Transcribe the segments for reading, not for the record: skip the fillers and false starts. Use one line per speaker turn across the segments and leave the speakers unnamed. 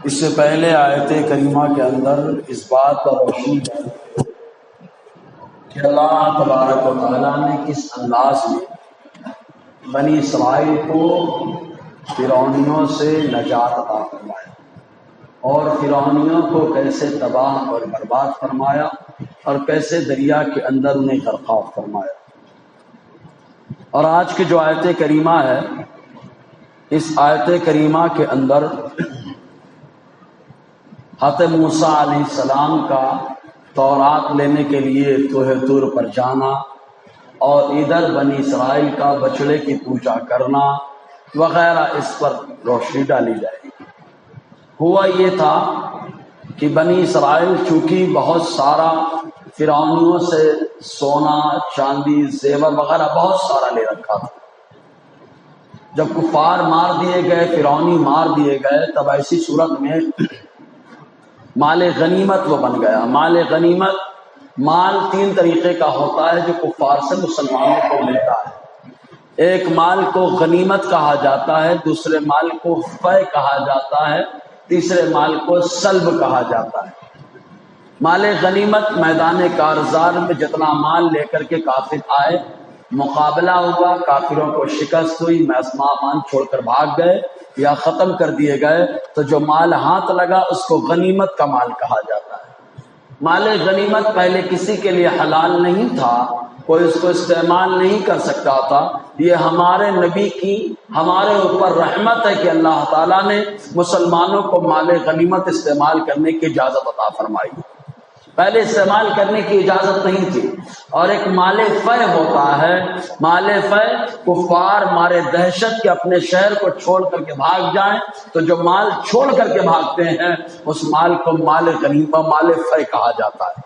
اس سے پہلے آیت کریمہ کے اندر اس بات پر روشنی ہے کہ اللہ تبارک و تعالیٰ نے کس انداز میں بنی اسرائیل کو فرعونیوں سے نجات عطا فرمایا اور فرعونیوں کو کیسے تباہ اور برباد فرمایا اور کیسے دریا کے اندر انہیں غرقاب فرمایا۔ اور آج کی جو آیت کریمہ ہے، اس آیت کریمہ کے اندر حضرت موسیٰ علیہ السلام کا تورات لینے کے لیے کوہ طور پر جانا اور ادھر بنی اسرائیل کا بچڑے کی پوجا کرنا وغیرہ اس پر روشنی ڈالی جائے گی۔ ہوا یہ تھا کہ بنی اسرائیل چونکہ بہت سارا فرعونیوں سے سونا چاندی زیور وغیرہ بہت سارا لے رکھا تھا، جب کفار مار دیے گئے، فرعونی مار دیے گئے، تب ایسی صورت میں مال غنیمت وہ بن گیا۔ مال غنیمت مال تین طریقے کا ہوتا ہے جو کفار سے مسلمانوں کو ملتا ہے۔ ایک مال کو غنیمت کہا جاتا ہے، دوسرے مال کو فے کہا جاتا ہے، تیسرے مال کو سلب کہا جاتا ہے۔ مال غنیمت میدان کارزار میں جتنا مال لے کر کے کافر آئے، مقابلہ ہوا، کافروں کو شکست ہوئی، مسلمان چھوڑ کر بھاگ گئے یا ختم کر دیے گئے، تو جو مال ہاتھ لگا اس کو غنیمت کا مال کہا جاتا ہے۔ مال غنیمت پہلے کسی کے لیے حلال نہیں تھا، کوئی اس کو استعمال نہیں کر سکتا تھا۔ یہ ہمارے نبی کی ہمارے اوپر رحمت ہے کہ اللہ تعالیٰ نے مسلمانوں کو مال غنیمت استعمال کرنے کی اجازت عطا فرمائی۔ پہلے استعمال کرنے کی اجازت نہیں تھی۔ اور ایک مال فے ہوتا ہے، مال فے کفار مارے دہشت کے اپنے شہر کو چھوڑ کر کے بھاگ جائیں تو جو مال چھوڑ کر کے بھاگتے ہیں اس مال کو مال غنیمت مال فے کہا جاتا ہے۔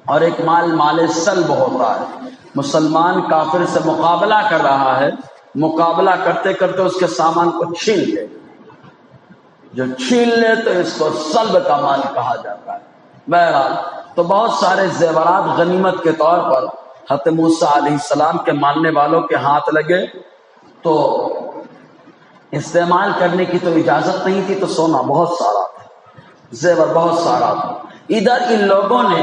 اور ایک مال سلب ہوتا ہے، مسلمان کافر سے مقابلہ کر رہا ہے، مقابلہ کرتے کرتے اس کے سامان کو چھین لے، جو چھین لے تو اس کو سلب کا مال کہا جاتا ہے۔ بہرحال تو بہت سارے زیورات غنیمت کے طور پر حضرت موسیٰ علیہ السلام کے ماننے والوں کے ہاتھ لگے تو استعمال کرنے کی تو اجازت نہیں تھی، تو سونا بہت سارا تھا، زیور بہت سارا تھا۔ ادھر ان لوگوں نے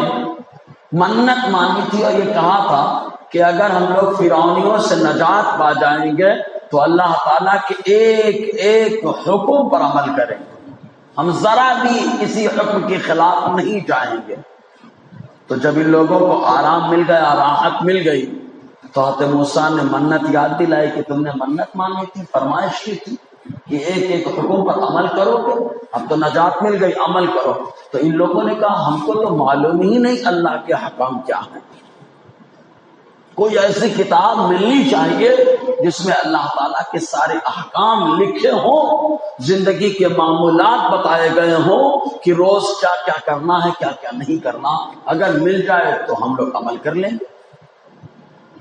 منت مانی تھی اور یہ کہا تھا کہ اگر ہم لوگ فرعونیوں سے نجات پا جائیں گے تو اللہ تعالیٰ کے ایک ایک حکم پر عمل کریں گے، ہم ذرا بھی کسی حکم کے خلاف نہیں جائیں گے۔ تو جب ان لوگوں کو آرام مل گیا، راحت مل گئی، تو حضرت موسیٰ نے منت یاد دلائی کہ تم نے منت مانی تھی، فرمائش کی تھی کہ ایک ایک حکم پر عمل کرو گے، اب تو نجات مل گئی، عمل کرو۔ تو ان لوگوں نے کہا ہم کو تو معلوم ہی نہیں اللہ کے حکام کیا ہیں، کوئی ایسی کتاب ملنی چاہیے جس میں اللہ تعالیٰ کے سارے احکام لکھے ہوں، زندگی کے معمولات بتائے گئے ہوں کہ روز کیا کیا کرنا ہے، کیا کیا نہیں کرنا۔ اگر مل جائے تو ہم لوگ عمل کر لیں گے۔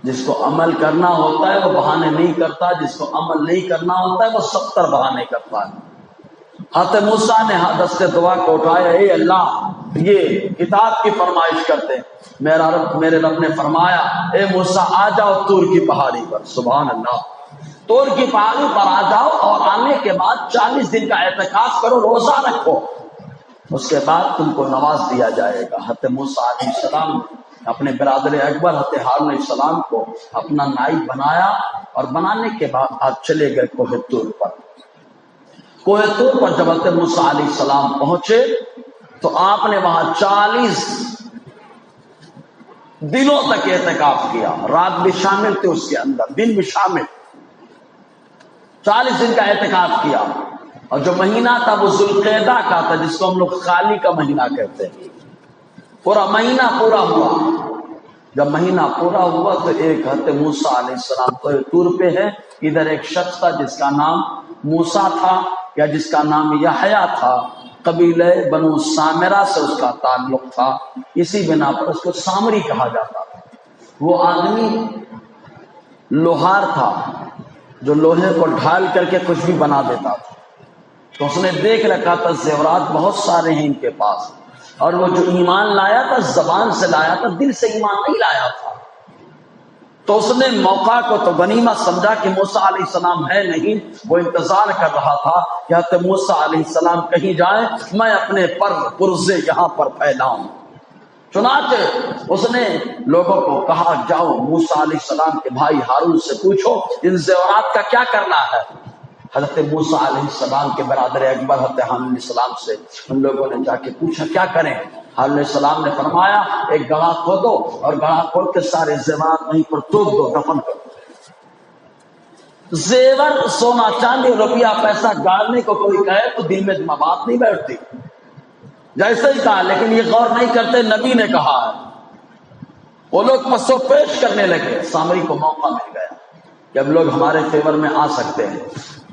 جس کو عمل کرنا ہوتا ہے وہ بہانے نہیں کرتا، جس کو عمل نہیں کرنا ہوتا ہے وہ 70 بہانے کرتا ہے۔ حضرت موسیٰ نے دست دعا کو اٹھایا، اے اللہ یہ کتاب کی فرمائش کرتے ہیں۔ میرے رب نے فرمایا اے موسیٰ آ جاؤ طور کی پہاڑی پر، سبحان اللہ، طور کی پہاڑی پر آ جاؤ اور آنے کے بعد 40 دن کا اعتکاف کرو، روزہ رکھو، اس کے بعد تم کو نواز دیا جائے گا۔ حضرت موسیٰ علیہ السلام نے اپنے برادر اکبر حضرت ہارون علیہ السلام کو اپنا نائب بنایا اور بنانے کے بعد آپ چلے گئے کوہ طور پر۔ کوہ طور پر جب حضرت موسیٰ علیہ السلام پہنچے تو آپ نے وہاں 40 دنوں تک اعتکاف کیا، رات بھی شامل تھے اس کے اندر، دن بھی شامل، 40 دن کا اعتکاف کیا۔ اور جو مہینہ تھا وہ ذوالقعدہ کا تھا، جس کو ہم لوگ خالی کا مہینہ کہتے ہیں۔ پورا مہینہ پورا ہوا، جب مہینہ پورا ہوا تو ایک حضرت موسیٰ علیہ السلام کوہ طور پہ ہے، ادھر ایک شخص تھا جس کا نام موسیٰ تھا یا جس کا نام یحییٰ تھا، قبیلہ بنو سامرہ سے اس کا تعلق تھا، اسی بنا پر اس کو سامری کہا جاتا تھا۔ وہ آدمی لوہار تھا جو لوہے کو ڈھال کر کے کچھ بھی بنا دیتا تھا، تو اس نے دیکھ رکھا تھا زیورات بہت سارے ہیں ان کے پاس، اور وہ جو ایمان لایا تھا زبان سے لایا تھا، دل سے ایمان نہیں لایا تھا۔ تو اس نے موقع کو تو غنیمت سمجھا کہ موسیٰ علیہ السلام ہے نہیں، وہ انتظار کر رہا تھا کہ حضرت موسیٰ علیہ السلام کہیں جائیں، میں اپنے پرزے یہاں پر پھیلاؤں۔ چنانچہ اس نے لوگوں کو کہا جاؤ موسیٰ علیہ السلام کے بھائی ہارون سے پوچھو ان زیورات کا کیا کرنا ہے۔ حضرت موسیٰ علیہ السلام کے برادر اکبر حضرت ہارون علیہ السلام سے ان لوگوں نے جا کے پوچھا کیا کریں۔ ہارون علیہ السلام نے فرمایا ایک گڑھا کھودو اور گڑھا کھود کے سارے زیورات وہیں پر توپ دو، دفن کر دو۔ زیور سونا چاندی روپیہ پیسہ گاڑنے کو کوئی کہے تو دل میں بات نہیں بیٹھتی، جیسے ہی کہا، لیکن یہ غور نہیں کرتے نبی نے کہا ہے۔ وہ لوگ پسو پیش کرنے لگے، سامری کو موقع مل گیا کہ اب لوگ ہمارے فیور میں آ سکتے ہیں۔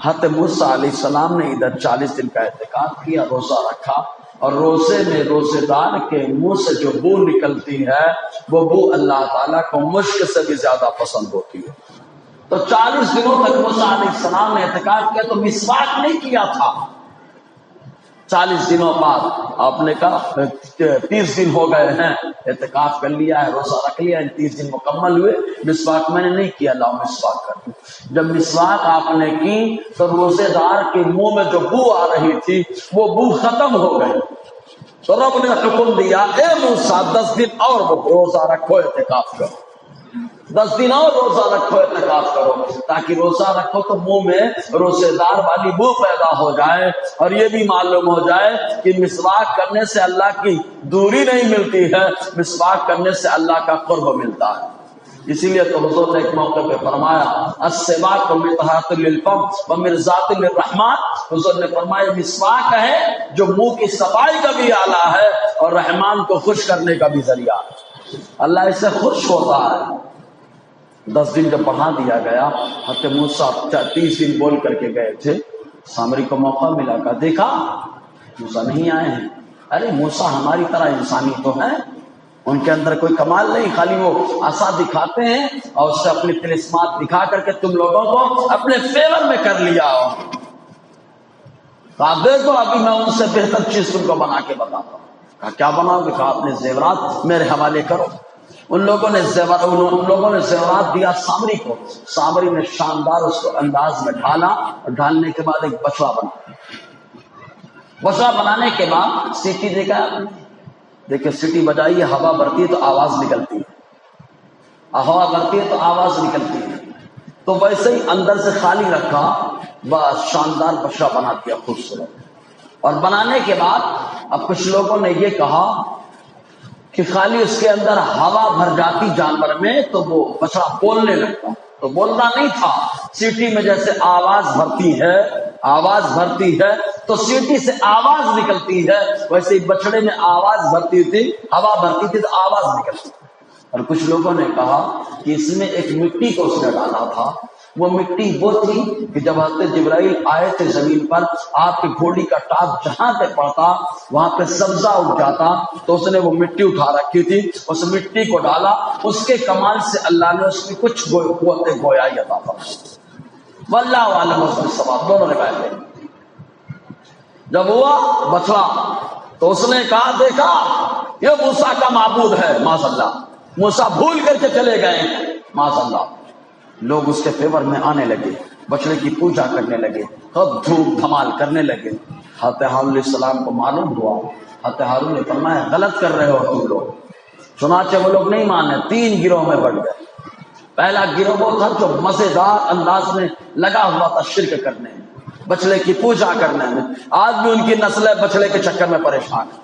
حضرت موسیٰ علیہ السلام نے ادھر 40 دن کا اعتکاف کیا، روزہ رکھا، اور روزے میں روزے دار کے منہ سے جو بو نکلتی ہے وہ بو اللہ تعالیٰ کو مشک سے بھی زیادہ پسند ہوتی ہے۔ تو 40 دنوں تک موسیٰ علیہ السلام نے اعتکاف کیا تو مسواک نہیں کیا تھا۔ 40 دنوں بعد آپ نے کہا 30 دن ہو گئے ہیں، اعتکاف کر لیا ہے، روزہ رکھ لیا ہے، 30 دن مکمل ہوئے، مسواک میں نے نہیں کیا، لاؤ مسواک کر دوں۔ جب مسواک آپ نے کی تو روزے دار کے منہ میں جو بو آ رہی تھی وہ بو ختم ہو گئی۔ تو رب نے حکم دیا اے موسیٰ 10 دن اور روزہ رکھو، اعتکاف کرو، 10 دن اور روزہ رکھو، اعتکاف کرو، تاکہ روزہ رکھو تو منہ میں روزے دار والی بو پیدا ہو جائے، اور یہ بھی معلوم ہو جائے کہ مسواک کرنے سے اللہ کی دوری نہیں ملتی ہے، مسواک کرنے سے اللہ کا قرب ملتا ہے۔ اسی لیے تو حضور نے ایک موقع پہ فرمایا السواک مطہرۃ للفم ومرضاۃ للرحمن، حضور نے فرمایا مسواک ہے جو منہ کی صفائی کا بھی آلہ ہے اور رحمان کو خوش کرنے کا بھی ذریعہ ہے، اللہ اس سے خوش ہوتا ہے۔ 10 دن جب بڑھا دیا گیا، حضرت موسیٰ 30 دن بول کر کے گئے تھے، سامری کو موقع ملا کہ دیکھا موسیٰ نہیں آئے ہیں۔ ارے موسیٰ ہماری طرح انسانی تو ہے، ان کے اندر کوئی کمال نہیں، خالی وہ عصا دکھاتے ہیں اور اس سے اپنی طلسمات دکھا کر کے تم لوگوں کو اپنے فیور میں کر لیا ہو۔ کہا دیکھو ابھی میں ان سے بہتر چیز تم کو بنا کے بتاتا ہوں۔ کہا کیا بناؤ گے؟ کہا اپنے زیورات میرے حوالے کرو۔ ان لوگوں نے زیورات دیا سامری کو، سامری نے شاندار اس کو انداز میں ڈھالا، اور ڈھالنے کے بعد ایک بچڑا بنا، بچڑا بنانے کے بعد سیٹی دیکھا، دیکھیں سیٹی بجائی ہے، ہوا بھرتی ہے تو آواز نکلتی ہے، ہوا بھرتی ہے تو آواز نکلتی ہے، تو ویسے ہی اندر سے خالی رکھا، بس شاندار بچڑا بنا دیا خوبصورت۔ اور بنانے کے بعد اب کچھ لوگوں نے یہ کہا کہ خالی اس کے اندر ہوا بھر جاتی جانور میں تو وہ بچڑا بولنے لگتا، تو بولنا نہیں تھا، سیٹی میں جیسے آواز بھرتی ہے تو سیٹی سے آواز نکلتی ہے، ویسے ہی بچڑے میں آواز بھرتی تھی، ہوا بھرتی تھی تو آواز نکلتی۔ اور کچھ لوگوں نے کہا کہ اس میں ایک مٹی کو اس نے ڈالا تھا، وہ مٹی وہ تھی کہ جب حضرت جبرائیل آئے تھے زمین پر، آپ کی گھوڑی کا ٹاپ جہاں پہ پڑتا وہاں پہ سبزہ اٹھ جاتا، تو اس نے وہ مٹی اٹھا رکھی تھی، اس مٹی کو ڈالا، اس کے کمال سے اللہ نے اس کی کچھ قوت گویائی عطا فرمائی۔ واللہ عالم بالصواب، دونوں روایتیں۔ جب ہوا بچڑا تو اس نے کہا دیکھا یہ موسیٰ کا معبود ہے، معاذ اللہ، موسیٰ بھول کر کے چلے گئے ہیں، معاذ اللہ۔ لوگ اس کے فیور میں آنے لگے، بچڑے کی پوجا کرنے لگے، خود دھوم دھمال کرنے لگے۔ حضرت ہارون علیہ السلام کو معلوم ہوا، حضرت ہارون نے فرمایا غلط کر رہے ہو تم لوگ۔ چنانچہ وہ لوگ نہیں مانے، 3 گروہ میں بٹ گئے۔ پہلا گروہ وہ تھا جو مزیدار انداز میں لگا ہوا تھا شرک کرنے میں، بچڑے کی پوجا کرنے میں۔ آج بھی ان کی نسلیں بچڑے کے چکر میں پریشان ہیں،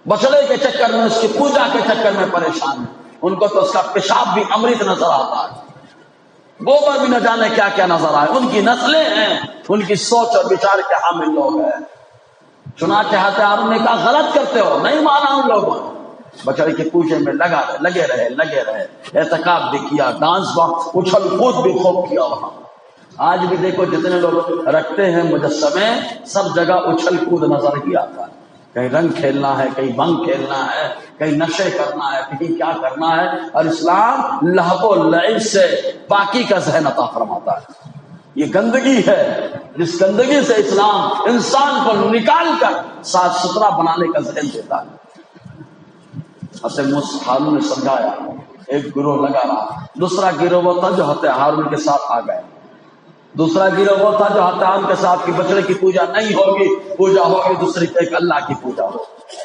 بچڑے کے چکر میں، اس کی پوجا کے چکر میں پریشان ہیں۔ ان کو تو اس کا پیشاب بھی امرت نظر آتا ہے، گوبر بھی نہ جانے کیا کیا نظر آئے۔ ان کی نسلیں ہیں، ان کی سوچ اور بچار کے حامل لوگ ہیں۔ چنانچہ حضرت ہارون نے کہا غلط کرتے ہو، نہیں مانا ان لوگوں نے، بچڑے کے پوجے میں لگے رہے، اعتکاف بھی کیا، ڈانس اچھل کود بھی خوب کیا وہاں۔ آج بھی دیکھو جتنے لوگ رکھتے ہیں مجسمے، سب جگہ اچھل کود نظر ہی آتا ہے، کہیں رنگ کھیلنا ہے، کہیں بھنگ کھیلنا ہے، کہیں نشے کرنا ہے، کہیں کیا کرنا ہے۔ اور اسلام لہو و لعب سے پاکی کا ذہن عطا فرماتا ہے۔ یہ گندگی ہے، جس گندگی سے اسلام انسان کو نکال کر صاف ستھرا بنانے کا ذہن دیتا ہے۔ حضرت ہارون نے سمجھایا ایک گروہ لگا رہا. دوسرا گروہ وہ تھا جو حضرت ہارون کے ساتھ آ گئے. دوسرا گروہ وہ تھا جو حضرت ہارون کے ساتھ کہ بچڑے کی پوجا نہیں ہوگی، پوجا ہوگی دوسری ایک اللہ کی پوجا ہوگی.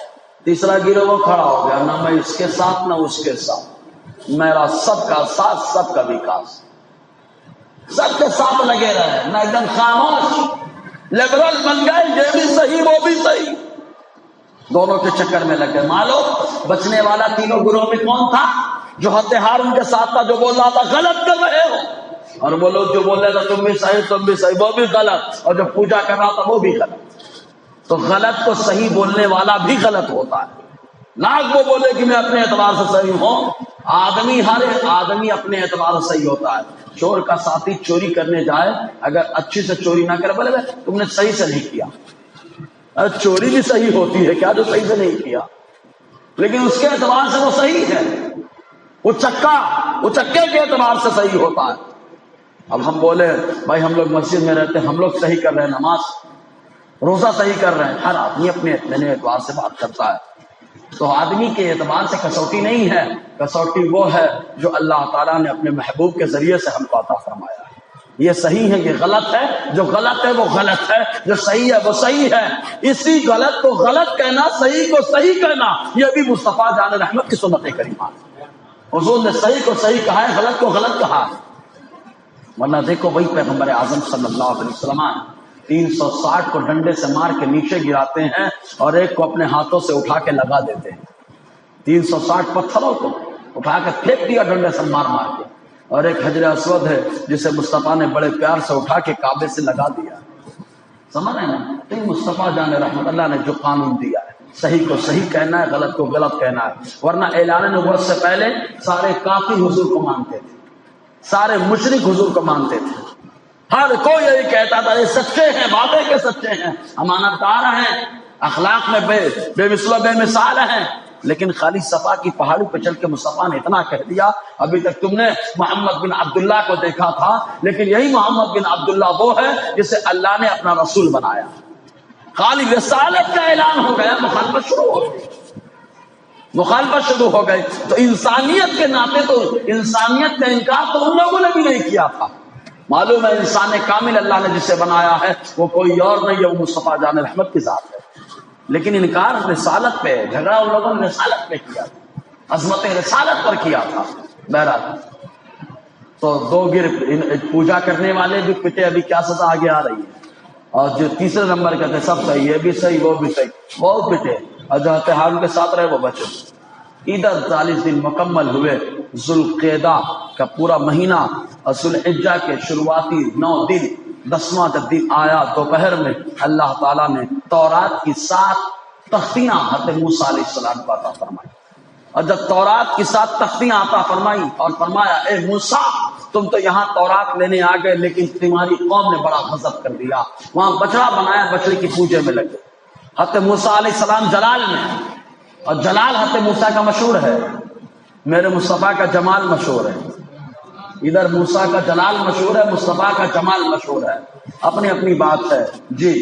تیسرا گروہ وہ کھڑا ہو گیا، نہ میں اس کے ساتھ نہ اس کے ساتھ، میرا سب کا ساتھ سب کا وکاس. سب کے ساتھ لگے رہے، نہ ایک دم خاموش لبرل بن گئے، یہ بھی صحیح وہ بھی صحیح، دونوں کے چکر میں لگے. معلوم بچنے والا تینوں گروہ میں کون تھا؟ جو حضرت ہارون کے ساتھ تھا، جو بول رہا تھا غلط کر رہے ہو، اور وہ لوگ جو بول رہے تھے تم بھی صحیح تم بھی صحیح، وہ بھی غلط، اور جو پوجا کر رہا تھا وہ بھی غلط. تو غلط کو صحیح بولنے والا بھی غلط ہوتا ہے. نہ وہ بولے کہ میں اپنے اعتبار سے صحیح ہوں. آدمی ہر آدمی اپنے اعتبار سے صحیح ہوتا ہے. چور کا ساتھی چوری کرنے جائے، اگر اچھی سے چوری نہ کرے، بولے تم نے صحیح سے نہیں کیا. چوری بھی صحیح ہوتی ہے کیا جو صحیح سے نہیں کیا؟ لیکن اس کے اعتبار سے وہ صحیح ہے. وہ چکے کے اعتبار سے صحیح ہوتا ہے. اب ہم بولے بھائی ہم لوگ مسجد میں رہتے ہیں، ہم لوگ صحیح کر رہے ہیں، نماز روزہ صحیح کر رہے ہیں. ہر آدمی اپنے اعتبار سے بات کرتا ہے. تو آدمی کے اعتبار سے کسوٹی نہیں ہے، کسوٹی وہ ہے جو اللہ تعالیٰ نے اپنے محبوب کے ذریعے سے ہم کو عطا فرمایا ہے. یہ صحیح ہے، یہ غلط ہے، جو غلط ہے وہ غلط ہے، جو صحیح ہے وہ صحیح ہے. اسی غلط کو غلط کہنا، صحیح کو صحیح کہنا، یہ بھی مصطفیٰ جان رحمت کی سنت کریمہ. حضور نے صحیح کو صحیح کہا ہے، غلط کو غلط کہا ہے. ورنہ دیکھو وہی پیغمبر اعظم صلی اللہ علیہ وسلم 360 کو ڈنڈے سے مار کے نیچے گراتے ہیں اور ایک کو اپنے ہاتھوں سے اٹھا کے لگا دیتے ہیں. 360 پتھروں کو اٹھا کے پھینک دیا ڈنڈے سے مار مار کے. اور ایک حجر اسود ہے جسے مصطفیٰ نے بڑے پیار سے اٹھا کے کعبے سے لگا دیا. سمجھ رہے ہیں؟ تو مصطفیٰ جان رحمت اللہ نے جو قانون دیا ہے، صحیح کو صحیح کہنا ہے، غلط کو غلط کہنا ہے. ورنہ اعلان نبوت سے پہلے سارے کافر حضور کو مانتے تھے، سارے مشرک حضور کو مانتے تھے. ہر کوئی یہی کہتا تھا یہ سچے ہیں، وعدے کے سچے ہیں، امانت دار ہیں، اخلاق میں بے مثل و بے مثال ہیں. لیکن خالی صفا کی پہاڑی پہ چل کے مصطفیٰ نے اتنا کہہ دیا. ابھی تک تم نے محمد بن عبداللہ کو دیکھا تھا، لیکن یہی محمد بن عبداللہ وہ ہے جسے اللہ نے اپنا رسول بنایا. خالی رسالت کا اعلان ہو گیا، مخالفت شروع ہو گئی، مخالفت شروع ہو گئی. تو انسانیت کے ناطے تو انسانیت کا انکار تو ان لوگوں نے بھی نہیں کیا تھا. معلوم ہے انسان کامل اللہ نے جسے بنایا ہے وہ کوئی اور نہیں ہے، وہ مصطفیٰ جان رحمت کی ذات ہے. لیکن انکار رسالت پہ، جھگڑا ان لوگوں نے رسالت پہ کیا تھا، عظمت رسالت پر کیا تھا. بہرحال تو دو گروہ پوجا کرنے والے بھی پٹے. ابھی کیا سزا آگے آ رہی ہے. اور جو تیسرے نمبر کا تھے سب صحیح، یہ بھی صحیح وہ بھی صحیح، بہت پٹے. اور جو ہارون کے ساتھ رہے وہ بچے. ادھر 40 دن مکمل ہوئے. ذوالقعدہ کا پورا مہینہ اور ذوالحجہ کے شروعاتی 9 دن، 10واں دن آیا دوپہر میں، اللہ تعالیٰ نے تورات کی 7 تختیاں حضرت موسیٰ علیہ السلام کو عطا فرمائی. اور جب تورات کی 7 تختیاں عطا فرمائی اور فرمایا اے موسیٰ تم تو یہاں تورات لینے آ گئے، لیکن تمہاری قوم نے بڑا غضب کر دیا، وہاں بچڑا بنایا، بچڑے کی پوجے میں لگے. حضرت موسیٰ علیہ السلام جلال میں، اور جلال حضرت موسیٰ کا مشہور ہے، میرے مصطفیٰ کا جمال مشہور ہے. ادھر موسیٰ کا جلال مشہور ہے، مصطفیٰ کا جمال مشہور ہے، اپنی اپنی بات ہے. جی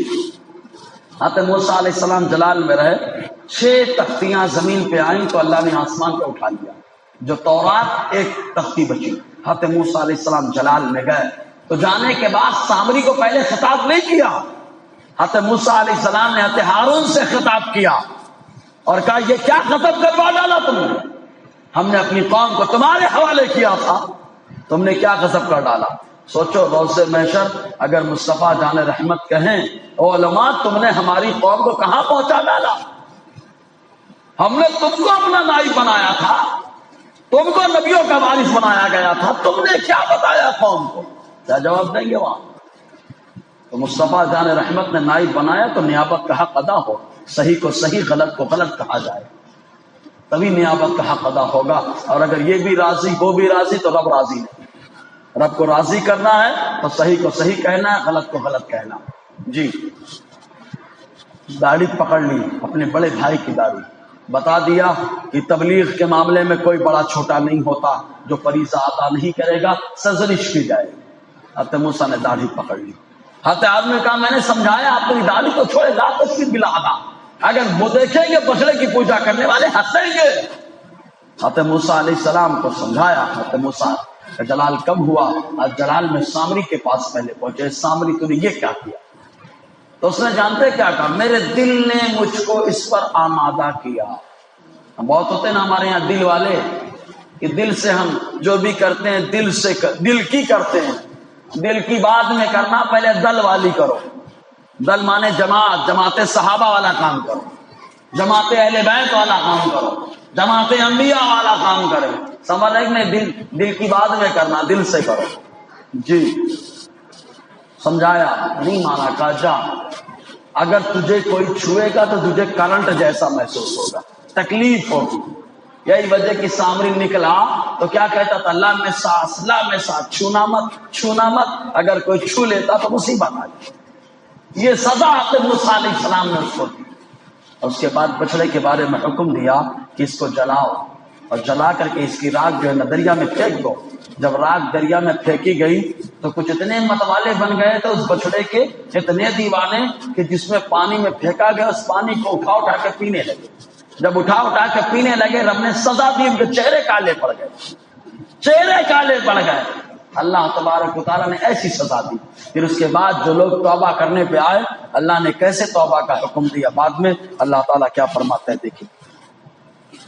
حضرت موسیٰ علیہ السلام جلال میں رہے. 6 تختیاں زمین پہ آئیں تو اللہ نے آسمان پہ اٹھا لیا. جو تورات 1 تختی بچی. حضرت موسیٰ علیہ السلام جلال میں گئے تو جانے کے بعد سامری کو پہلے خطاب نہیں کیا. حضرت موسیٰ علیہ السلام نے حضرت ہارون سے خطاب کیا اور کہا یہ کیا ختم کروا ڈالا تم نے؟ ہم نے اپنی قوم کو تمہارے حوالے کیا تھا، تم نے کیا غضب کر ڈالا؟ سوچو روز محشر اگر مصطفیٰ جان رحمت کہیں علماء تم نے ہماری قوم کو کہاں پہنچا ڈالا؟ ہم نے تم کو اپنا نائب بنایا تھا، تم کو نبیوں کا وارث بنایا گیا تھا، تم نے کیا بتایا قوم کو؟ کیا جواب دیں گے وہاں؟ تو مصطفیٰ جان رحمت نے نائب بنایا تو نیابت کا حق ادا ہو. صحیح کو صحیح، غلط کو غلط کہا جائے، تبھی نیابت کا حق ادا ہوگا. اور اگر یہ بھی راضی وہ بھی راضی تو رب راضی نہیں. رب کو راضی کرنا ہے تو صحیح کو صحیح کہنا ہے، غلط کو غلط کہنا. جی داڑھی پکڑ لی، اپنے بڑے بھائی کی داڑھی، بتا دیا کہ تبلیغ کے معاملے میں کوئی بڑا چھوٹا نہیں ہوتا، جو فریضہ ادا نہیں کرے گا سرزنش کی جائے. حضرت موسیٰ نے داڑھی پکڑ لی. حضرت آدمی نے کہا میں نے سمجھایا آپ کی داڑھی کو چھوڑے، لا تشرک باللہ. اگر وہ دیکھیں گے بچڑے کی پوجا کرنے والے ہنسیں گے. حضرت موسیٰ علیہ السلام کو سمجھایا. حضرت موسیٰ کا جلال کب ہوا؟ آج جلال میں سامری کے پاس پہلے پہنچے. سامری تو نے یہ کیا کیا؟ تو اس نے جانتے کیا کہا؟ میرے دل نے مجھ کو اس پر آمادہ کیا. بہت ہوتے ہیں نا ہمارے یہاں دل والے کہ دل سے ہم جو بھی کرتے ہیں دل کی کرتے ہیں. دل کی بعد میں کرنا، پہلے دل والی کرو. دل مانے جماعت صحابہ والا کام کرو، جماعت اہل بیت والا کام کرو، جماعت انبیاء والا کام کرے. سمجھ رہے کہ نہیں؟ دل کی بعد میں کرنا، دل سے کرو. جی سمجھایا نہیں مانا. کہا جا، اگر تجھے کوئی چھوئے گا تو تجھے کرنٹ جیسا محسوس ہوگا، تکلیف ہوگی. یہی وجہ کہ سامری نکلا تو کیا کہتا تھا؟ لا مساس، چھونا مت. اگر کوئی چھو لیتا تو مصیبت آ جائے. یہ سزا حضرت موسیٰ علیہ السلام نے اس کو دی. اور اس کے بعد بچڑے کے بارے میں حکم دیا کہ اس کو جلاؤ، اور جلا کر کے اس کی راکھ جو ہے نا دریا میں پھینک دو. جب راکھ دریا میں پھینکی گئی تو کچھ اتنے متوالے بن گئے تو اس بچڑے کے اتنے دیوانے کہ جس میں پانی میں پھینکا گیا اس پانی کو اٹھا کے پینے لگے. جب اٹھا کے پینے لگے رب نے سزا دی، ان کے چہرے کالے پڑ گئے. اللہ تبارک و تعالیٰ نے ایسی سزا دی. پھر اس کے بعد جو لوگ توبہ کرنے پہ آئے اللہ نے کیسے توبہ کا حکم دیا. بعد میں اللہ تعالیٰ کیا فرماتا ہے دیکھیں.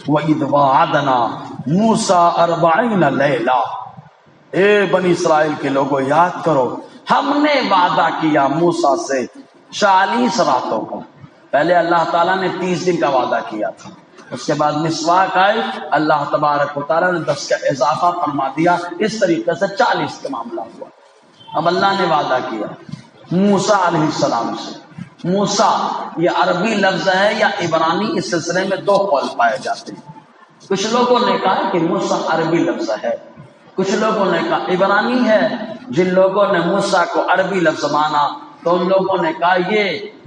وَإِذْ وَعَدْنَا مُوسَىٰ 40 لَيْلَةً، اے بنی اسرائیل کے لوگوں یاد کرو ہم نے وعدہ کیا موسیٰ سے 40 راتوں کا. پہلے اللہ تعالیٰ نے 30 دن کا وعدہ کیا تھا. اس کے بعد مسواک آئی، اللہ تبارک و تعالیٰ نے 10 کا اضافہ فرما دیا. اس طریقے سے 40 کا معاملہ ہوا. اب اللہ نے وعدہ کیا موسیٰ علیہ السلام سے. موسیٰ یہ عربی لفظ ہے یا عبرانی؟ اس سلسلے میں 2 قول پائے جاتے ہیں. کچھ لوگوں نے کہا کہ موسیٰ عربی لفظ ہے، کچھ لوگوں نے کہا عبرانی ہے. جن لوگوں نے موسیٰ کو عربی لفظ مانا تو ان لوگوں نے کہا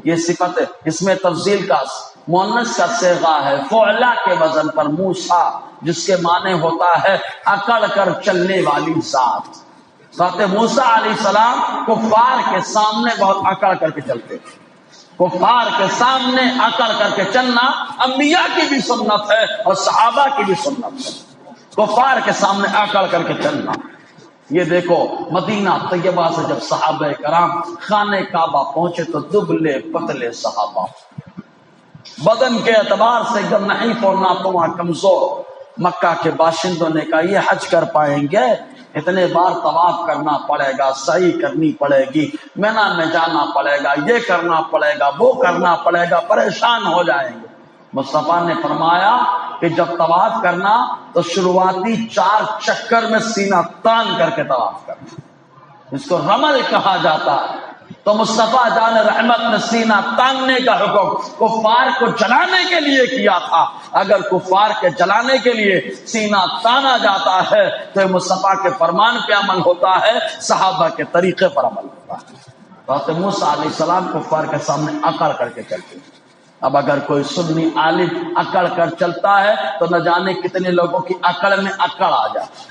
یہ صفت ہے، اس میں تفضیل کا مؤنث کا صیغہ ہے، فعلا کے وزن پر موسیٰ، جس کے معنی ہوتا ہے اکڑ کر چلنے والی ذات. حضرت موسیٰ علیہ السلام کفار کے سامنے بہت اکڑ کر کے چلتے تھے. کفار کے سامنے اکڑ کر کے چلنا انبیاء کی بھی سنت ہے اور صحابہ کی بھی سنت ہے. کفار کے سامنے اکڑ کر کے چلنا. یہ دیکھو مدینہ طیبہ سے جب صحابہ کرام خانہ کعبہ پہنچے تو دبلے پتلے صحابہ، بدن کے اعتبار سے ایک دم نحیف اور ناتواں کمزور. مکہ کے باشندوں نے کہا یہ حج کر پائیں گے؟ اتنے بار طواف کرنا پڑے گا، سعی کرنی پڑے گی، مینا میں جانا پڑے گا، یہ کرنا پڑے گا، وہ کرنا پڑے گا، پریشان ہو جائیں گے. مصطفیٰ نے فرمایا کہ جب طواف کرنا تو شروعاتی 4 چکر میں سینہ تان کر کے طواف کرنا، اس کو رمل کہا جاتا ہے. تو مصطفیٰ جان رحمت نے سینہ تاننے کا حکم کفار کو جلانے کے لیے کیا تھا. اگر کفار کے جلانے کے لیے سینہ تانا جاتا ہے تو مصطفیٰ کے فرمان پہ عمل ہوتا ہے، صحابہ کے طریقے پر عمل ہوتا ہے. حضرت موسیٰ علیہ السلام کفار کے سامنے اکڑ کر کے چلتے. اب اگر کوئی سنی عالم اکڑ کر چلتا ہے تو نہ جانے کتنے لوگوں کی اکڑ میں اکڑ آ جاتی ہے.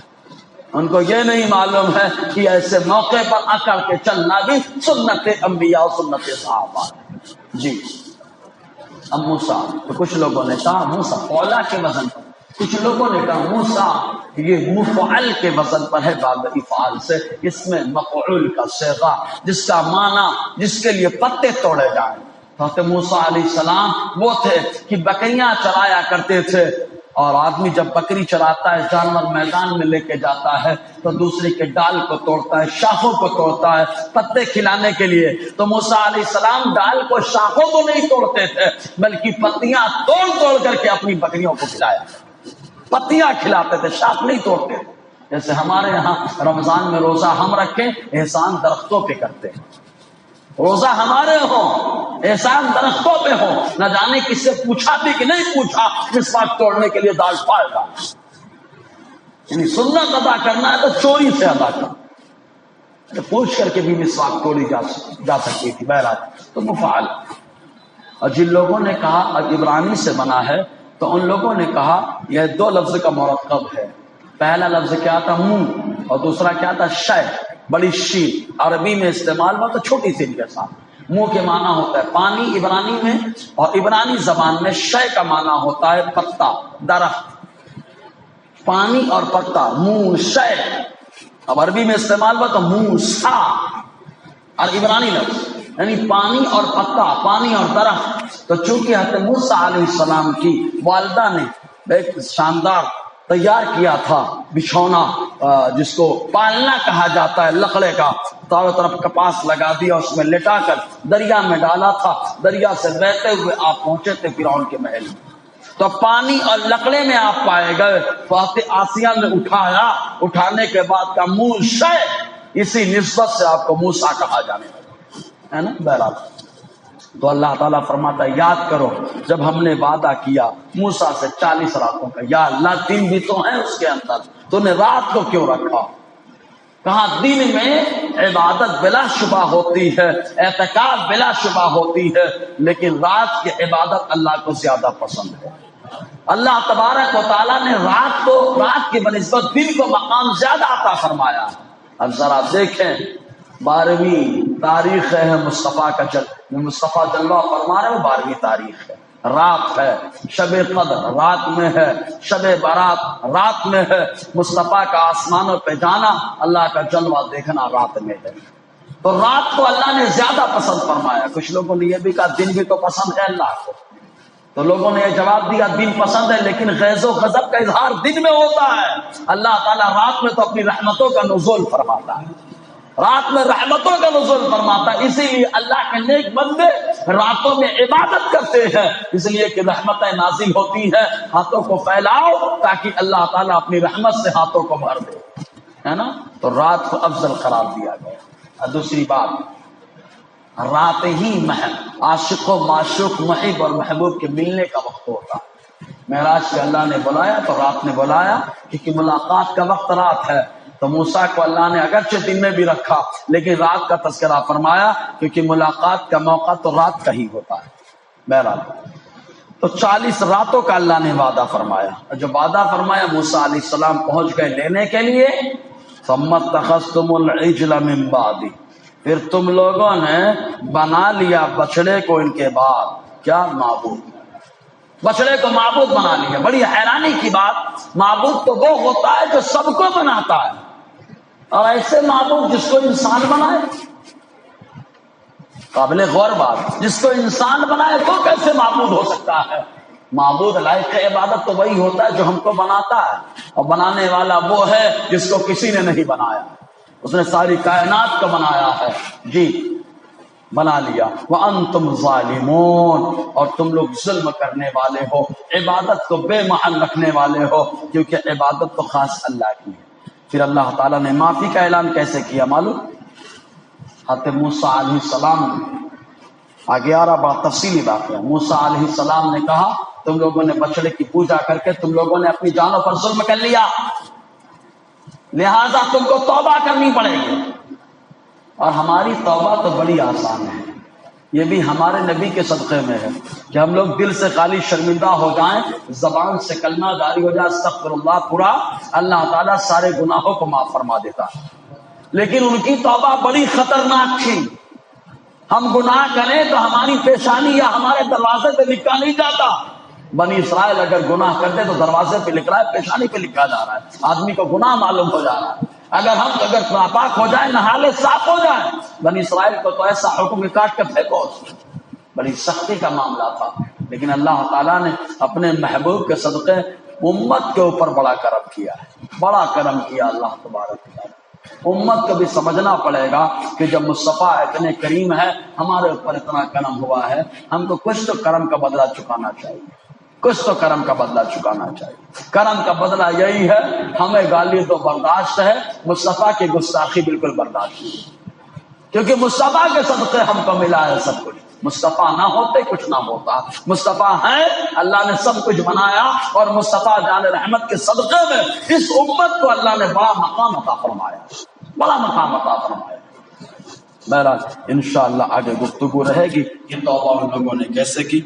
ان کو یہ نہیں معلوم ہے کہ ایسے موقع پر اکڑ کے چلنا بھی سنت انبیاء اور سنت صحابہ. جی اب موسیٰ تو کچھ لوگوں نے کہا موسیٰ فعلا کے وزن پر، کچھ لوگوں نے کہا موسیٰ یہ مفعل کے وزن پر ہے باب افعال سے. اس میں مفعول کا صیغہ جس کا معنی جس کے لیے پتے توڑے جائیں. حضرت موسیٰ علیہ السلام وہ تھے کہ بکریاں چرایا کرتے تھے، اور آدمی جب بکری چراتا ہے جانور میدان میں لے کے جاتا ہے تو دوسرے کے ڈال کو توڑتا ہے، شاخوں کو توڑتا ہے پتے کھلانے کے لیے. تو موسیٰ علیہ السلام ڈال کو شاخوں کو نہیں توڑتے تھے بلکہ پتیاں توڑ کر کے اپنی بکریوں کو کھلایا، پتیاں کھلاتے تھے، شاخ نہیں توڑتے. جیسے ہمارے یہاں رمضان میں روزہ ہم رکھیں، احسان درختوں پہ کرتے ہیں. روزہ ہمارے ہوں، احسان درختوں پہ ہو. نہ جانے کس سے پوچھا بھی کہ نہیں پوچھا مسواک توڑنے کے لیے دال پھاڑ گا. یعنی سنت ادا کرنا ہے تو چوری سے ادا کرنا، پوچھ کر کے بھی مسواک توڑی جا سکتی تھی. بہرحال تو مفعل. اور جن لوگوں نے کہا عبرانی سے بنا ہے تو ان لوگوں نے کہا یہ 2 لفظ کا مرکب ہے. پہلا لفظ کیا تھا منہ اور دوسرا کیا تھا شے، بڑی شین. عربی میں استعمال ہوا تو چھوٹی سی کے ساتھ. منہ کے معنی ہوتا ہے پانی عبرانی میں، اور عبرانی زبان میں شے کا معنی ہوتا ہے پتا، درخت. پانی اور پتا، موسیٰ، اب عربی میں استعمال ہوا تو موسیٰ، اور عبرانی لفظ یعنی پانی اور پتا، پانی اور درخت۔ تو چونکہ حضرت موسیٰ علیہ السلام کی والدہ نے ایک شاندار تیار کیا تھا بچھونا، جس کو پالنا کہا جاتا ہے، لکڑے کا، چاروں طرف کپاس لگا دیا، اس میں لٹا کر دریا میں ڈالا تھا، دریا سے بہتے ہوئے آپ پہنچے تھے فرعون کے محل میں۔ تو پانی اور لکڑے میں آپ پائے گئے، فاتح آسیہ نے اٹھایا، اٹھانے کے بعد کا موسیٰ، اسی نسبت سے آپ کو موسیٰ کہا جانے لگا، ہے نا۔ بہرحال تو اللہ تعالیٰ فرماتا ہے یاد کرو جب ہم نے وعدہ کیا موسیٰ سے 40 راتوں کا، یا اللہ دن بھی تو ہیں اس کے اندر، تو نے رات کو کیوں رکھا؟ کہاں دن میں عبادت بلا شبہ ہوتی ہے، اعتکاف بلا شبہ ہوتی ہے، لیکن رات کی عبادت اللہ کو زیادہ پسند ہے۔ اللہ تبارک و تعالیٰ نے رات کی بنسبت دن کو مقام زیادہ عطا فرمایا۔ اب ذرا دیکھیں 12ویں تاریخ ہے مصطفیٰ کا مصطفیٰ جلوہ فرما رہے، وہ 12ویں تاریخ ہے، رات ہے، شب قدر رات میں ہے، شب برات رات میں ہے، مصطفیٰ کا آسمانوں پہ جانا، اللہ کا جلوہ دیکھنا رات میں ہے۔ تو رات کو اللہ نے زیادہ پسند فرمایا۔ کچھ لوگوں نے یہ بھی کہا دن بھی تو پسند ہے اللہ کو، تو لوگوں نے یہ جواب دیا دن پسند ہے، لیکن غیظ و غضب کا اظہار دن میں ہوتا ہے۔ اللہ تعالیٰ رات میں تو اپنی رحمتوں کا نزول فرماتا ہے، رات میں رحمتوں کا نزول فرماتا ہے، اسی لیے اللہ کے نیک بندے راتوں میں عبادت کرتے ہیں، اس لیے کہ رحمتیں نازل ہوتی ہیں۔ ہاتھوں کو پھیلاؤ تاکہ اللہ تعالیٰ اپنی رحمت سے ہاتھوں کو بھر دے، ہے نا۔ تو رات کو افضل قرار دیا گیا۔ اور دوسری بات، رات ہی عاشق و معشوق، محب اور محبوب کے ملنے کا وقت ہوتا ہے۔ معراج کے اللہ نے بلایا تو رات نے بلایا، کیونکہ ملاقات کا وقت رات ہے۔ تو موسیٰ کو اللہ نے اگرچہ دن میں بھی رکھا لیکن رات کا تذکرہ فرمایا، کیونکہ ملاقات کا موقع تو رات کا ہی ہوتا ہے۔ بہرحال تو 40 راتوں کا اللہ نے وعدہ فرمایا، اور جو وعدہ فرمایا موسیٰ علیہ السلام پہنچ گئے لینے کے لیے۔ ثم اتخذتم العجل من بعدی، پھر تم لوگوں نے بنا لیا بچڑے کو ان کے بعد، کیا معبود، بچڑے کو معبود بنا لیا۔ بڑی حیرانی کی بات، معبود تو وہ ہوتا ہے جو سب کو بناتا ہے، اور ایسے معبود جس کو انسان بنائے، قابل غور بات، جس کو انسان بنائے تو کیسے معبود ہو سکتا ہے؟ معبود لائق عبادت تو وہی ہوتا ہے جو ہم کو بناتا ہے، اور بنانے والا وہ ہے جس کو کسی نے نہیں بنایا، اس نے ساری کائنات کو بنایا ہے، جی بنا لیا۔ وَأَنْتُمْ ظَالِمُونَ، اور تم لوگ ظلم کرنے والے ہو، عبادت کو بے محل رکھنے والے ہو، کیونکہ عبادت تو خاص اللہ کی ہے۔ پھر اللہ تعالیٰ نے معافی کا اعلان کیسے کیا معلوم؟ حضرت موسیٰ علیہ السلام نے آگے آ رہا بڑا تفصیلی بات ہے۔ موسیٰ علیہ السلام نے کہا تم لوگوں نے بچڑے کی پوجا کر کے تم لوگوں نے اپنی جانوں پر ظلم کر لیا، لہذا تم کو توبہ کرنی پڑے گی۔ اور ہماری توبہ تو بڑی آسان ہے، یہ بھی ہمارے نبی کے صدقے میں ہے کہ ہم لوگ دل سے خالی شرمندہ ہو جائیں، زبان سے کلمہ جاری ہو جائے استغفر اللہ پورا، اللہ تعالیٰ سارے گناہوں کو معاف فرما دیتا ہے۔ لیکن ان کی توبہ بڑی خطرناک تھی۔ ہم گناہ کریں تو ہماری پیشانی یا ہمارے دروازے پہ لکھا نہیں جاتا۔ بنی اسرائیل اگر گناہ کرتے تو دروازے پہ لکھ رہا ہے، پیشانی پہ لکھا جا رہا ہے، آدمی کو گناہ معلوم ہو جا رہا ہے۔ اگر ناپاک ہو جائے، نہا لے، صاف ہو جائے، بنی اسرائیل کو تو ایسا حکم کے کاٹ کے پھینکو، بڑی سختی کا معاملہ تھا۔ لیکن اللہ تعالیٰ نے اپنے محبوب کے صدقے امت کے اوپر بڑا کرم کیا ہے، بڑا کرم کیا اللہ تبارک و تعالیٰ۔ امت کو بھی سمجھنا پڑے گا کہ جب مصطفیٰ اتنے کریم ہے، ہمارے اوپر اتنا کرم ہوا ہے، ہم کو کچھ تو کرم کا بدلہ چکانا چاہیے، کچھ تو کرم کا بدلہ چکانا چاہیے۔ کرم کا بدلہ یہی ہے، ہمیں گالی تو برداشت ہے، مصطفیٰ کی گستاخی بالکل برداشت نہیں، کیونکہ مصطفیٰ کے صدقے ہم کو ملا ہے سب کچھ۔ مصطفیٰ نہ ہوتے کچھ نہ ہوتا، مصطفیٰ ہیں، اللہ نے سب کچھ بنایا، اور مصطفیٰ جان رحمت کے صدقے میں اس امت کو اللہ نے بڑا مقام عطا فرمایا، بڑا مقام عطا فرمایا۔ بہرحال انشاءاللہ آگے گفتگو رہے گی کہ توبہ ان لوگوں نے کیسے کی۔